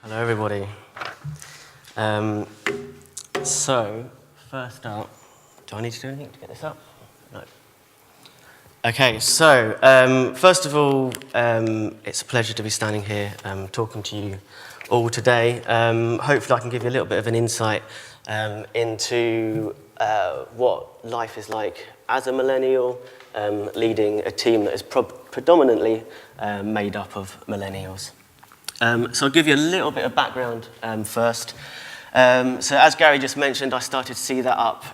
Hello, everybody. So, first up, do I need to do anything to get this up? No. Okay, so first of all, it's a pleasure to be standing here talking to you all today. Hopefully I can give you a little bit of an insight into what life is like as a millennial, leading a team that is predominantly made up of millennials. So I'll give you a little bit of background first. So as Gary just mentioned, I started SeeThat up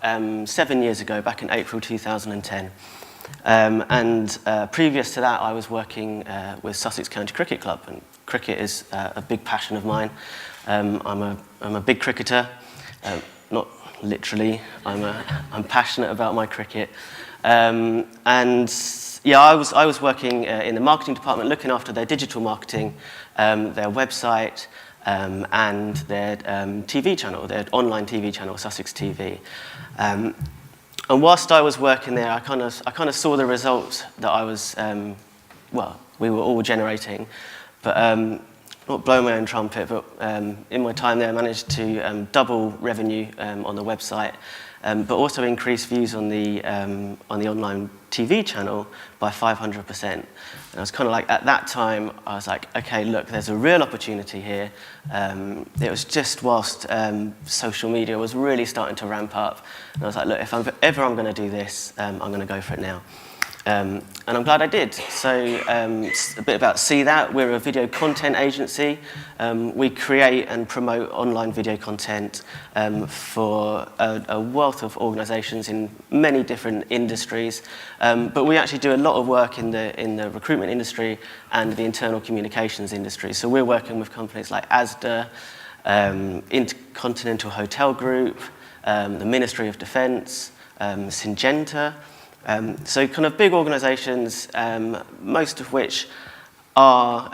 7 years ago, back in April 2010. And previous to that, I was working with Sussex County Cricket Club, and cricket is a big passion of mine. I'm a big cricketer, not literally. I'm passionate about my cricket, and yeah, I was working in the marketing department, looking after their digital marketing, their website, and their TV channel, their online TV channel, Sussex TV. And whilst I was working there, I kind of saw the results that I was, we were all generating. But not blow my own trumpet, but in my time there, I managed to double revenue on the website, but also increase views on the online TV channel by 500%. And I was kind of like, at that time, I was like, okay, look, there's a real opportunity here. It was just whilst social media was really starting to ramp up. And I was like, look, if I'm going to do this, I'm going to go for it now. And I'm glad I did. So a bit about SeeThat. We're a video content agency. We create and promote online video content for a wealth of organisations in many different industries. But we actually do a lot of work in the recruitment industry and the internal communications industry. So we're working with companies like Asda, Intercontinental Hotel Group, the Ministry of Defence, Syngenta. So kind of big organisations, most of which are,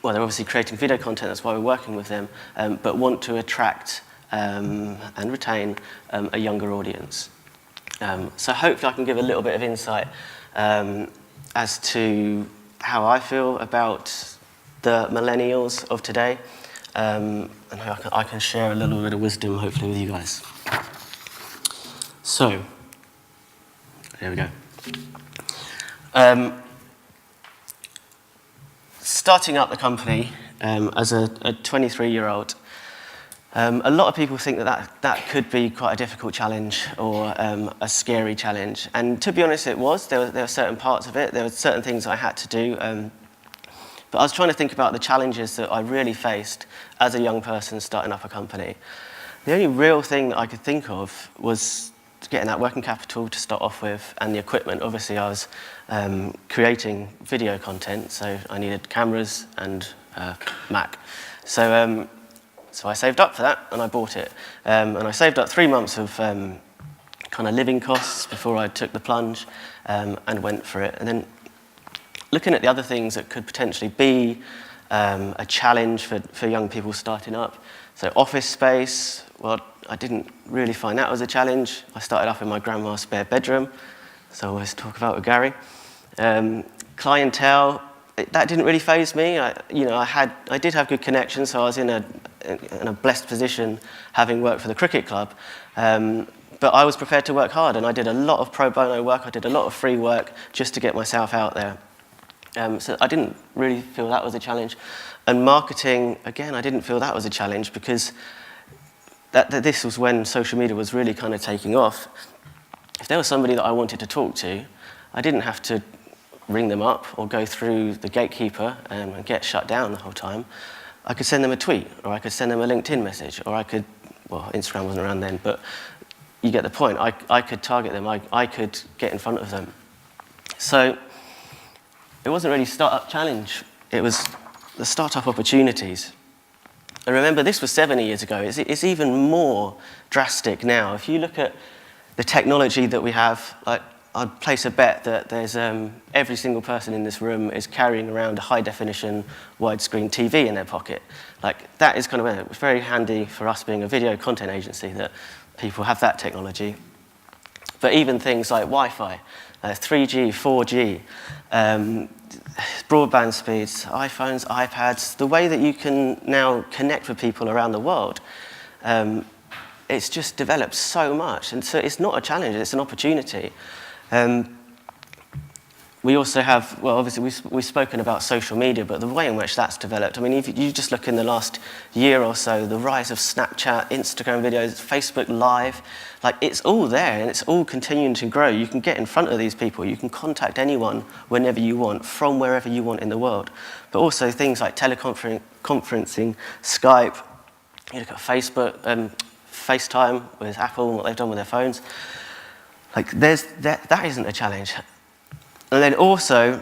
well, they're obviously creating video content, that's why we're working with them, but want to attract and retain a younger audience. So hopefully I can give a little bit of insight as to how I feel about the millennials of today, and how I can share a little bit of wisdom, hopefully, with you guys. So, there we go. Starting up the company as a 23-year-old, a lot of people think that could be quite a difficult challenge or a scary challenge. And to be honest, it was. There were certain parts of it. There were certain things I had to do. But I was trying to think about the challenges that I really faced as a young person starting up a company. The only real thing that I could think of was getting that working capital to start off with, and the equipment. Obviously, I was creating video content, so I needed cameras and Mac. So I saved up for that, and I bought it. And I saved up 3 months of kind of living costs before I took the plunge and went for it. And then looking at the other things that could potentially be a challenge for young people starting up. So office space, well, I didn't really find that was a challenge. I started off in my grandma's spare bedroom, so I always talk about with Gary. Clientele, that didn't really faze me. I did have good connections, so I was in a blessed position having worked for the cricket club. But I was prepared to work hard, and I did a lot of pro bono work. I did a lot of free work just to get myself out there. So I didn't really feel that was a challenge. And marketing, again, I didn't feel that was a challenge because this was when social media was really kind of taking off. If there was somebody that I wanted to talk to, I didn't have to ring them up or go through the gatekeeper and get shut down the whole time. I could send them a tweet, or I could send them a LinkedIn message, or I could, well, Instagram wasn't around then, but you get the point. I could target them, I could get in front of them. So it wasn't really a startup challenge, it was the startup opportunities. And remember, this was 7 years ago. It's even more drastic now. If you look at the technology that we have, like, I'd place a bet that there's every single person in this room is carrying around a high-definition widescreen TV in their pocket. Like, that is kind of very handy for us being a video content agency that people have that technology. But even things like Wi-Fi, 3G, 4G, broadband speeds, iPhones, iPads, the way that you can now connect with people around the world, it's just developed so much. And so it's not a challenge, it's an opportunity. We also have, well, obviously we've spoken about social media, but the way in which that's developed, I mean, if you just look in the last year or so, the rise of Snapchat, Instagram videos, Facebook Live, like it's all there and it's all continuing to grow. You can get in front of these people, you can contact anyone whenever you want, from wherever you want in the world. But also things like teleconferencing, Skype, you look at Facebook, FaceTime with Apple and what they've done with their phones. Like that isn't a challenge. And then also,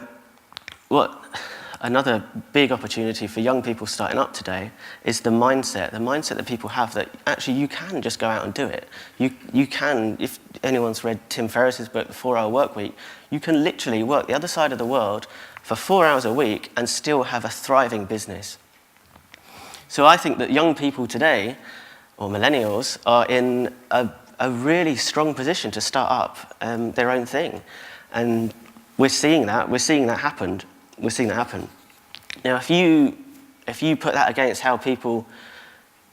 another big opportunity for young people starting up today is the mindset that people have that actually you can just go out and do it. You can, if anyone's read Tim Ferriss's book, The 4-Hour Workweek, you can literally work the other side of the world for 4 hours a week and still have a thriving business. So I think that young people today, or millennials, are in a really strong position to start up their own thing. And we're seeing that happen. Now, if you put that against how people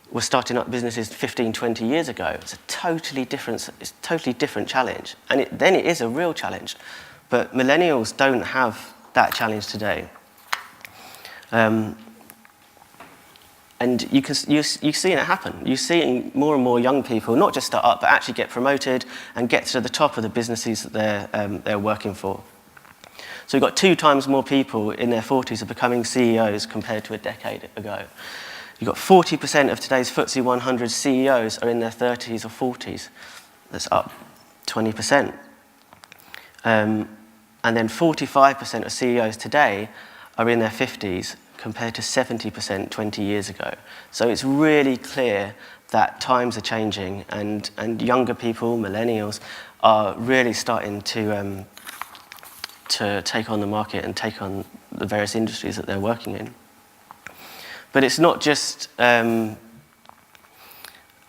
were starting up businesses 15, 20 years ago, it's a totally different challenge. And then it is a real challenge. But millennials don't have that challenge today. And you're seeing it happen. You're seeing more and more young people not just start up, but actually get promoted and get to the top of the businesses that they're working for. So we've got 2 times more people in their 40s are becoming CEOs compared to a decade ago. You've got 40% of today's FTSE 100 CEOs are in their 30s or 40s. That's up 20%. And then 45% of CEOs today are in their 50s compared to 70% 20 years ago. So it's really clear that times are changing and younger people, millennials, are really starting to take on the market and take on the various industries that they're working in. But it's not just, I mean,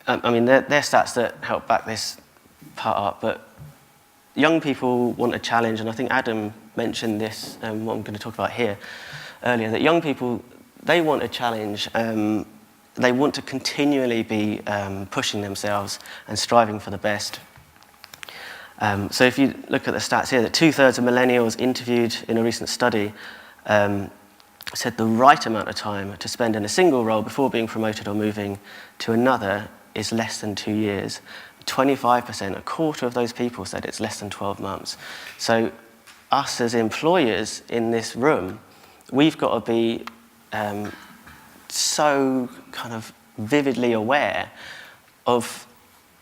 they're stats that help back this part up, but young people want a challenge, and I think Adam mentioned this, what I'm going to talk about here earlier, that young people, they want a challenge. They want to continually be pushing themselves and striving for the best. So if you look at the stats here, that 2/3 of millennials interviewed in a recent study said the right amount of time to spend in a single role before being promoted or moving to another is less than 2 years. 25%, a quarter of those people said it's less than 12 months. So us as employers in this room, we've got to be so kind of vividly aware of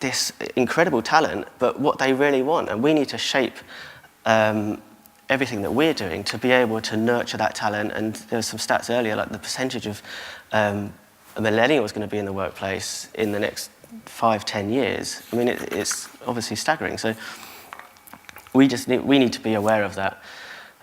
this incredible talent, but what they really want. And we need to shape everything that we're doing to be able to nurture that talent. And there were some stats earlier, like the percentage of a millennial is going to be in the workplace in the next 5-10 years. I mean, it's obviously staggering. So we need to be aware of that.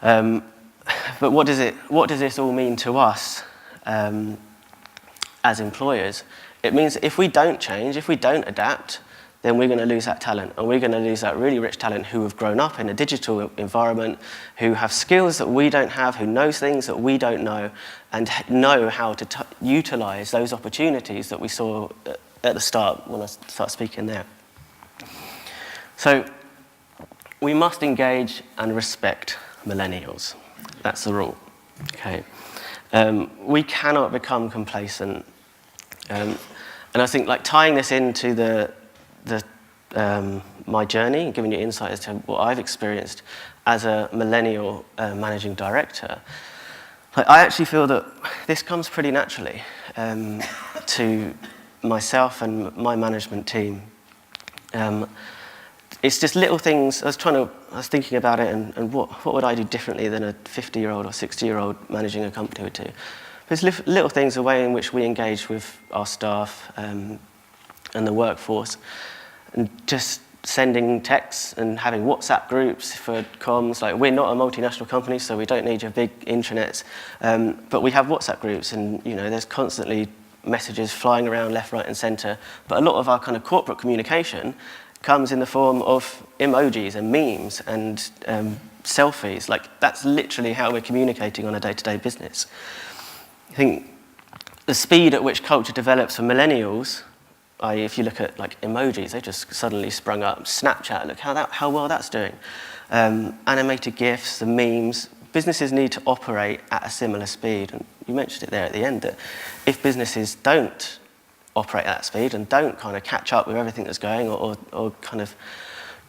But what does this all mean to us as employers? It means that if we don't change, if we don't adapt, then we're going to lose that talent. And we're going to lose that really rich talent who have grown up in a digital environment, who have skills that we don't have, who knows things that we don't know, and know how to utilize those opportunities that we saw at the start when I started speaking there. So we must engage and respect millennials. That's the rule. Okay. We cannot become complacent. And I think, like, tying this into my journey and giving you insight as to what I've experienced as a millennial managing director, I actually feel that this comes pretty naturally to myself and my management team. It's just little things. I was thinking about it, and what would I do differently than a 50-year-old or 60-year-old managing a company would do? There's little things, the way in which we engage with our staff and the workforce, and just sending texts and having WhatsApp groups for comms. Like, we're not a multinational company, so we don't need your big intranets, but we have WhatsApp groups, and there's constantly messages flying around left, right, and centre. But a lot of our kind of corporate communication comes in the form of emojis and memes and selfies. Like, that's literally how we're communicating on a day-to-day business. I think the speed at which culture develops for millennials, if you look at like emojis, they just suddenly sprung up. Snapchat, look how well that's doing. Animated GIFs, the memes. Businesses need to operate at a similar speed. And you mentioned it there at the end, that if businesses don't operate at that speed and don't kind of catch up with everything that's going or kind of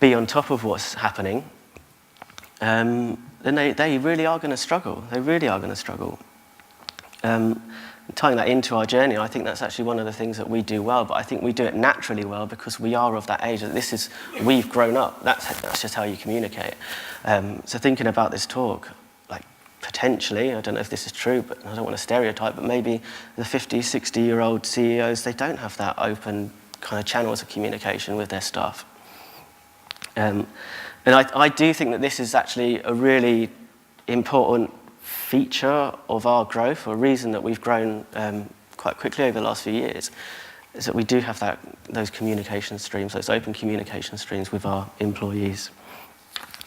be on top of what's happening, then they really are going to struggle. They really are going to struggle. Tying that into our journey, I think that's actually one of the things that we do well, but I think we do it naturally well because we are of that age. That we've grown up. That's just how you communicate. So thinking about this talk, like potentially, I don't know if this is true, but I don't want to stereotype, but maybe the 50, 60-year-old CEOs, they don't have that open kind of channels of communication with their staff. And I do think that this is actually a really important feature of our growth, or a reason that we've grown quite quickly over the last few years, is that we do have those communication streams, those open communication streams with our employees.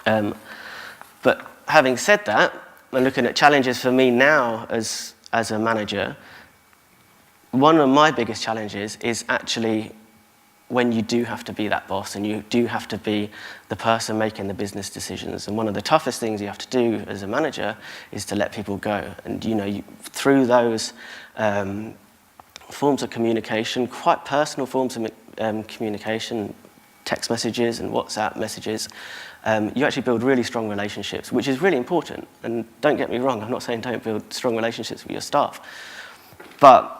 But having said that, and looking at challenges for me now as a manager, one of my biggest challenges is actually when you do have to be that boss and you do have to be the person making the business decisions. And one of the toughest things you have to do as a manager is to let people go. And through those forms of communication, quite personal forms of communication, text messages and WhatsApp messages, you actually build really strong relationships, which is really important. And don't get me wrong, I'm not saying don't build strong relationships with your staff. But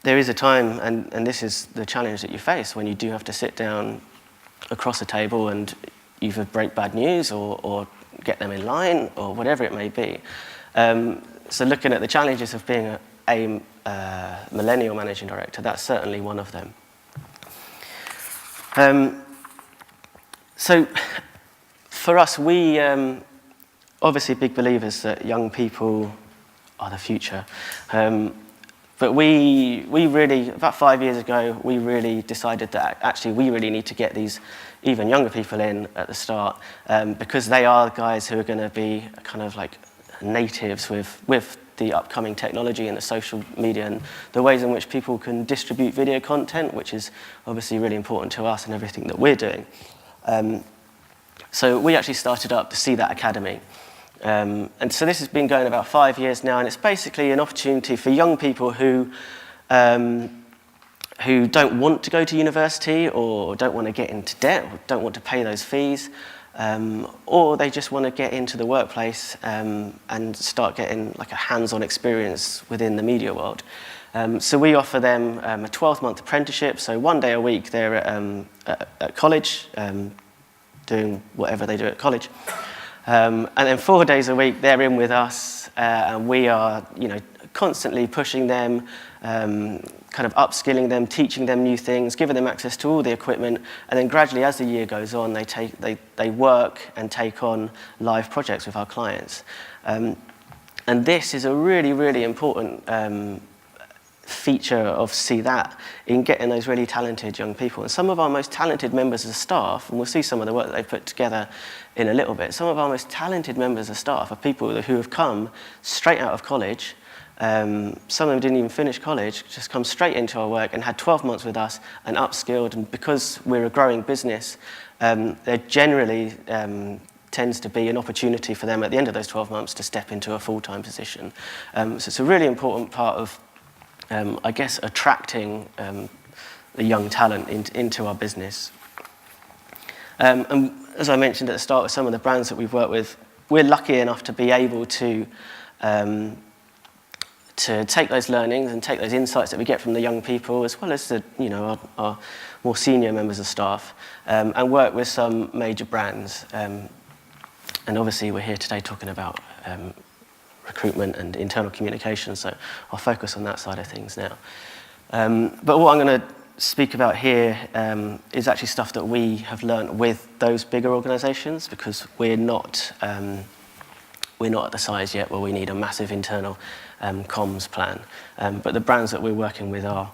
there is a time, and this is the challenge that you face, when you do have to sit down across a table and either break bad news or get them in line or whatever it may be. So looking at the challenges of being a millennial managing director, that's certainly one of them. So for us, we obviously big believers that young people are the future. But we really, about 5 years ago, we really decided that actually we really need to get these even younger people in at the start, because they are the guys who are going to be kind of like natives with the upcoming technology and the social media and the ways in which people can distribute video content, which is obviously really important to us and everything that we're doing. So we actually started up the SeeThat Academy. And so this has been going about 5 years now, and it's basically an opportunity for young people who don't want to go to university or don't want to get into debt or don't want to pay those fees, or they just want to get into the workplace and start getting like a hands-on experience within the media world. So we offer them a 12-month apprenticeship, so 1 day a week they're at college, doing whatever they do at college. And then 4 days a week they're in with us, and we are, constantly pushing them, kind of upskilling them, teaching them new things, giving them access to all the equipment, and then gradually, as the year goes on, they work and take on live projects with our clients. And this is a really, really important feature of SeeThat in getting those really talented young people. And some of our most talented members of staff, and we'll see some of the work that they've put together in a little bit, some of our most talented members of staff are people who have come straight out of college. Some of them didn't even finish college, just come straight into our work and had 12 months with us and upskilled. And because we're a growing business, there generally tends to be an opportunity for them at the end of those 12 months to step into a full-time position. So it's a really important part of I guess, attracting the young talent into our business. And as I mentioned at the start, with some of the brands that we've worked with, we're lucky enough to be able to take those learnings and take those insights that we get from the young people, as well as our more senior members of staff, and work with some major brands. And obviously, we're here today talking about recruitment and internal communication, so I'll focus on that side of things now. But what I'm going to speak about here is actually stuff that we have learned with those bigger organisations, because we're not at the size yet where we need a massive internal comms plan. But the brands that we're working with are.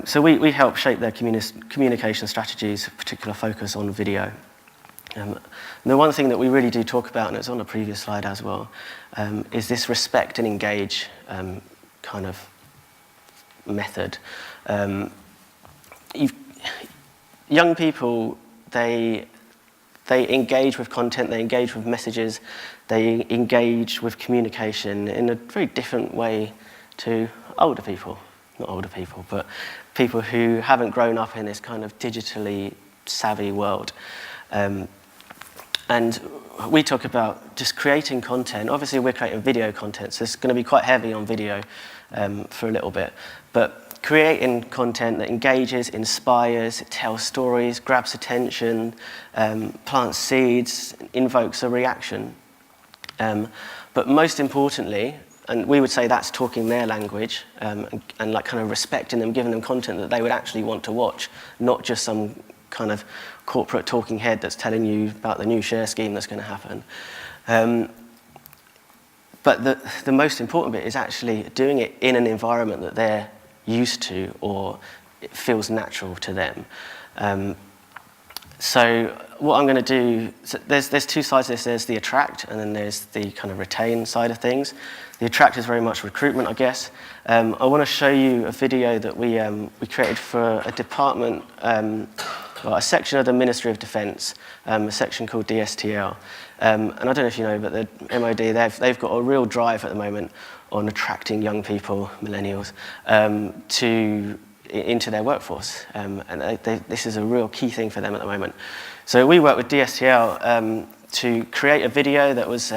So we help shape their communication strategies, particular focus on video. And the one thing that we really do talk about, and it's on a previous slide as well, is this respect and engage kind of method. Young people, they engage with content, they engage with messages, they engage with communication in a very different way to older people. Not older people, but people who haven't grown up in this kind of digitally savvy world. And we talk about just creating content. Obviously, we're creating video content, so it's going to be quite heavy on video for a little bit. But creating content that engages, inspires, it tells stories, grabs attention, plants seeds, invokes a reaction. But most importantly, and we would say that's talking their language and like kind of respecting them, giving them content that they would actually want to watch, not just some kind of corporate talking head that's telling you about the new share scheme that's going to happen. But the most important bit is actually doing it in an environment that they're used to or it feels natural to them. So what I'm going to do, so there's two sides to this. There's the attract and then there's the kind of retain side of things. The attract is very much recruitment, I guess. I want to show you a video that we created for a department, well, a section of the Ministry of Defence, a section called DSTL. And I don't know if you know, but the MOD, they've got a real drive at the moment on attracting young people, millennials, into their workforce. And this is a real key thing for them at the moment. So we worked with DSTL to create a video that was,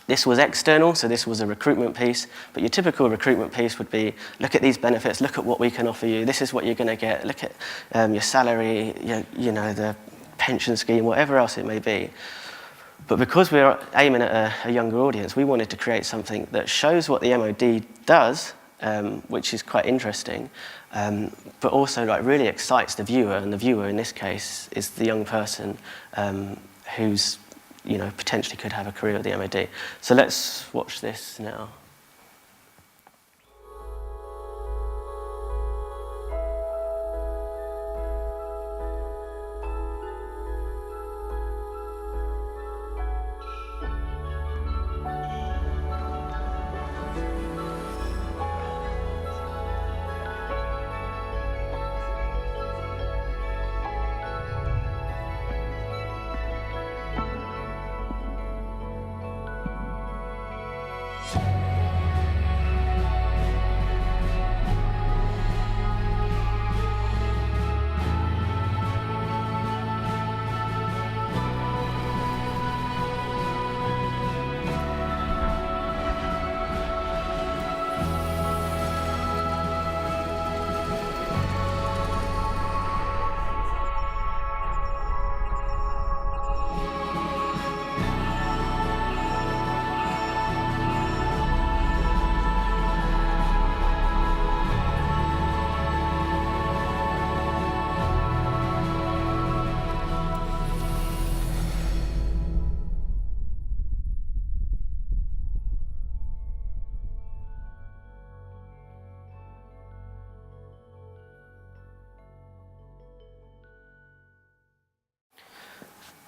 this was external, so this was a recruitment piece, but your typical recruitment piece would be, look at these benefits, look at what we can offer you, this is what you're going to get, look at your salary, you know, the pension scheme, whatever else it may be. But because we're aiming at a younger audience, we wanted to create something that shows what the MOD does, which is quite interesting, but also like really excites the viewer, and the viewer in this case is the young person who's, you know, potentially could have a career at the MOD. So let's watch this now.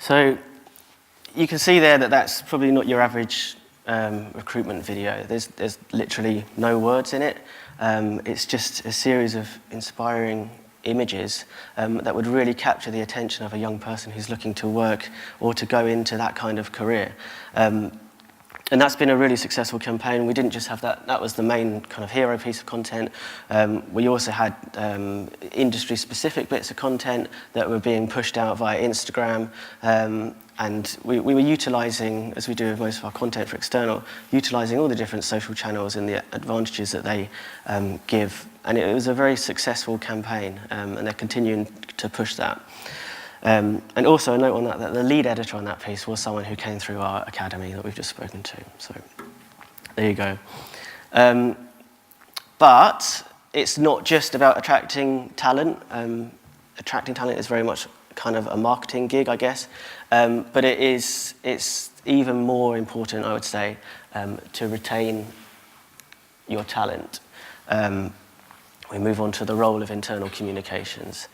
So you can see there that that's probably not your average recruitment video. There's literally no words in it. It's just a series of inspiring images that would really capture the attention of a young person who's looking to work or to go into that kind of career. And that's been a really successful campaign. We didn't just have that, that was the main kind of hero piece of content. We also had industry-specific bits of content that were being pushed out via Instagram. And we were utilising, as we do with most of our content for external, utilising all the different social channels and the advantages that they give. And it was a very successful campaign, and they're continuing to push that. And also a note on that the lead editor on that piece was someone who came through our academy that we've just spoken to. So there you go. But it's not just about attracting talent. Attracting talent is very much kind of a marketing gig, I guess. But it's even more important, I would say, to retain your talent. we move on to the role of internal communications.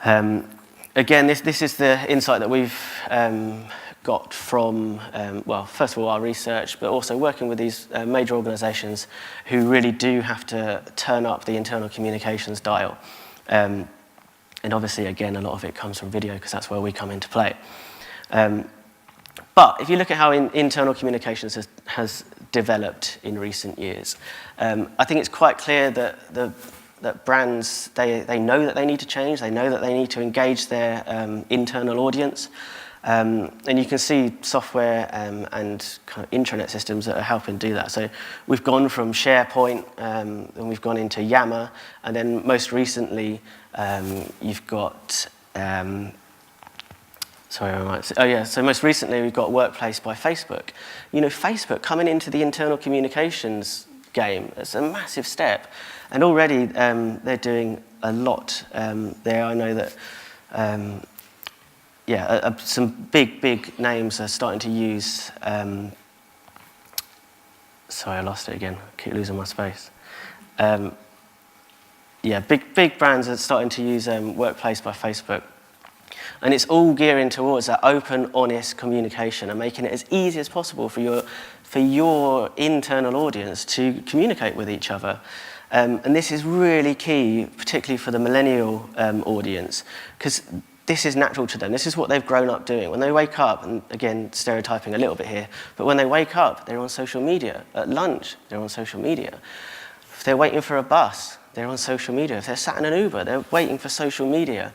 Again, this is the insight that we've got from, well, first of all, our research, but also working with these major organisations who really do have to turn up the internal communications dial. And obviously, again, a lot of it comes from video because that's where we come into play. But if you look at how internal communications has developed in recent years, I think it's quite clear that brands, they know that they need to change, they know that they need to engage their internal audience, and you can see software and kind of intranet systems that are helping do that. So we've gone from SharePoint, and we've gone into Yammer, and then most recently you've got, so most recently we've got Workplace by Facebook. You know, Facebook coming into the internal communications game, it's a massive step. And already they're doing a lot there. I know that, some big names are starting to use, sorry, I lost it again. I keep losing my space. Big brands are starting to use Workplace by Facebook. And it's all gearing towards that open, honest communication and making it as easy as possible for your internal audience to communicate with each other. And this is really key, particularly for the millennial audience, because this is natural to them. This is what they've grown up doing. When they wake up, and again, stereotyping a little bit here, but when they wake up, they're on social media. At lunch, they're on social media. If they're waiting for a bus, they're on social media. If they're sat in an Uber, they're waiting for social media.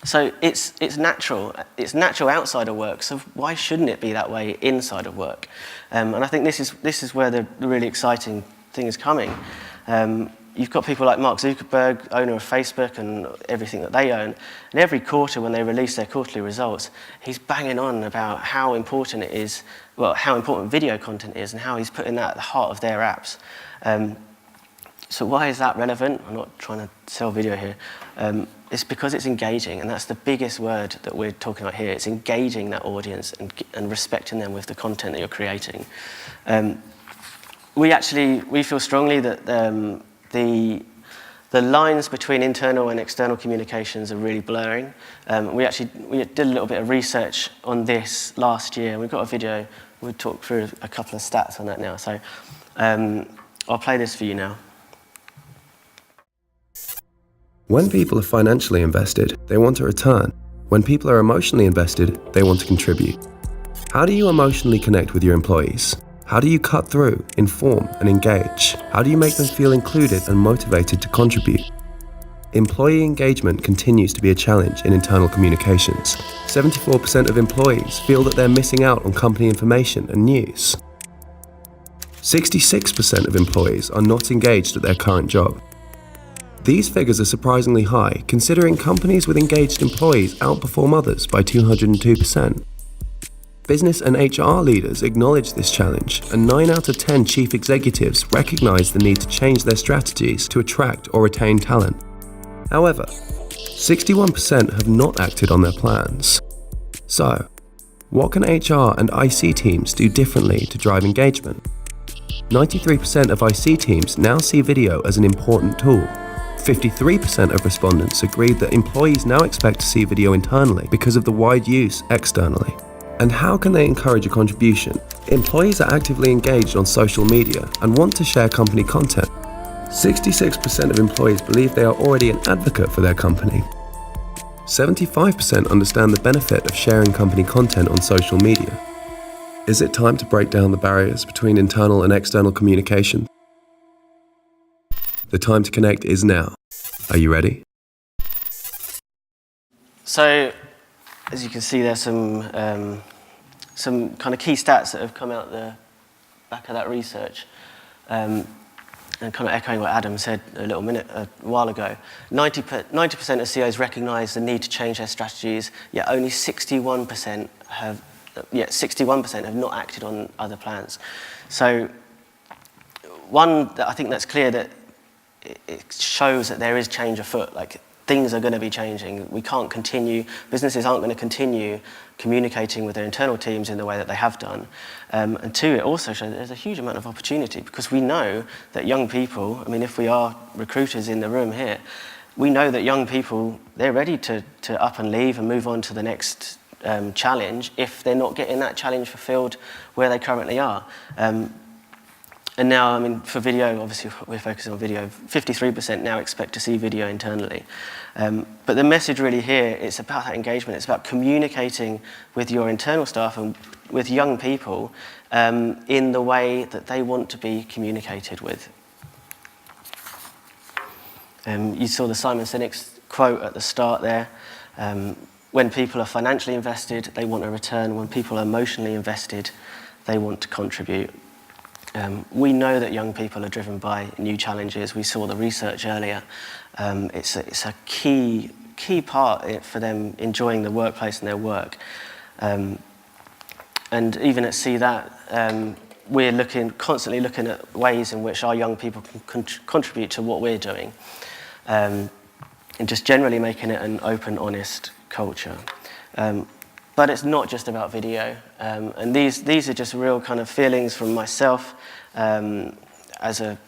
So it's natural. It's natural outside of work. So why shouldn't it be that way inside of work? And I think this is where the really exciting thing is coming. You've got people like Mark Zuckerberg, owner of Facebook and everything that they own. And every quarter when they release their quarterly results, he's banging on about how important it is, well, how important video content is and how he's putting that at the heart of their apps. So why is that relevant? I'm not trying to sell video here. It's because it's engaging, and that's the biggest word that we're talking about here. It's engaging that audience and respecting them with the content that you're creating. We feel strongly that the lines between internal and external communications are really blurring. We did a little bit of research on this last year, and we've got a video. We'll talk through a couple of stats on that now. So I'll play this for you now. When people are financially invested, they want a return. When people are emotionally invested, they want to contribute. How do you emotionally connect with your employees? How do you cut through, inform, and engage? How do you make them feel included and motivated to contribute? Employee engagement continues to be a challenge in internal communications. 74% of employees feel that they're missing out on company information and news. 66% of employees are not engaged at their current job. These figures are surprisingly high, considering companies with engaged employees outperform others by 202%. Business and HR leaders acknowledge this challenge, and 9 out of 10 chief executives recognize the need to change their strategies to attract or retain talent. However, 61% have not acted on their plans. So, what can HR and IC teams do differently to drive engagement? 93% of IC teams now see video as an important tool. 53% of respondents agreed that employees now expect to see video internally because of the wide use externally. And how can they encourage a contribution? Employees are actively engaged on social media and want to share company content. 66% of employees believe they are already an advocate for their company. 75% understand the benefit of sharing company content on social media. Is it time to break down the barriers between internal and external communication? The time to connect is now. Are you ready? So, as you can see, there's some kind of key stats that have come out the back of that research. And kind of echoing what Adam said a while ago, 90% of CEOs recognise the need to change their strategies, yet only 61% have not acted on other plans. So, one that I think that's clear that it shows that there is change afoot. Like, things are going to be changing. Businesses aren't going to continue communicating with their internal teams in the way that they have done. And two, it also shows that there's a huge amount of opportunity, because we know that young people, I mean, if we are recruiters in the room here, we know that young people, they're ready to up and leave and move on to the next challenge if they're not getting that challenge fulfilled where they currently are. And now, I mean, for video, obviously we're focusing on video, 53% now expect to see video internally. But the message really here, it's about that engagement. It's about communicating with your internal staff and with young people in the way that they want to be communicated with. You saw the Simon Sinek's quote at the start there. When people are financially invested, they want a return. When people are emotionally invested, they want to contribute. We know that young people are driven by new challenges. We saw the research earlier. It's a key part for them enjoying the workplace and their work. And even at SeeThat, we're constantly looking at ways in which our young people can contribute to what we're doing, and just generally making it an open, honest culture. But it's not just about video, and these are just real kind of feelings from myself as a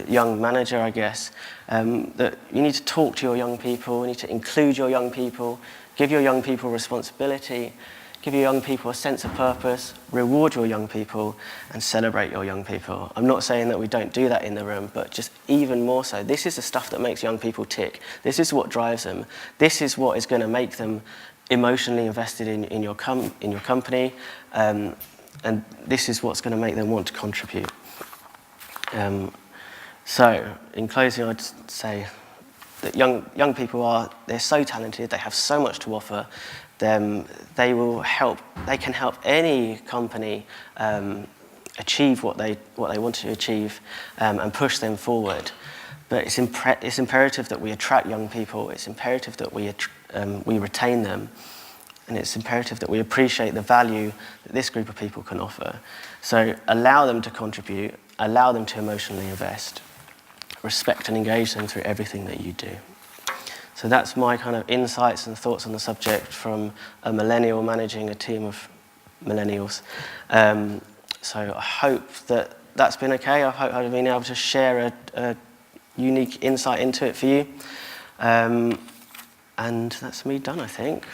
young manager, I guess, that you need to talk to your young people, you need to include your young people, give your young people responsibility, give your young people a sense of purpose, reward your young people, and celebrate your young people. I'm not saying that we don't do that in the room, but just even more so. This is the stuff that makes young people tick. This is what drives them. This is what is going to make them emotionally invested in your company, and this is what's going to make them want to contribute. So, in closing, I'd say that young people they're so talented, they have so much to offer. They can help any company achieve what they want to achieve, and push them forward. But it's imperative that we attract young people. It's imperative that we retain them, and it's imperative that we appreciate the value that this group of people can offer. So allow them to contribute, allow them to emotionally invest, respect and engage them through everything that you do. So that's my kind of insights and thoughts on the subject from a millennial managing a team of millennials. So I hope that that's been okay. I hope I've been able to share a unique insight into it for you. And that's me done, I think.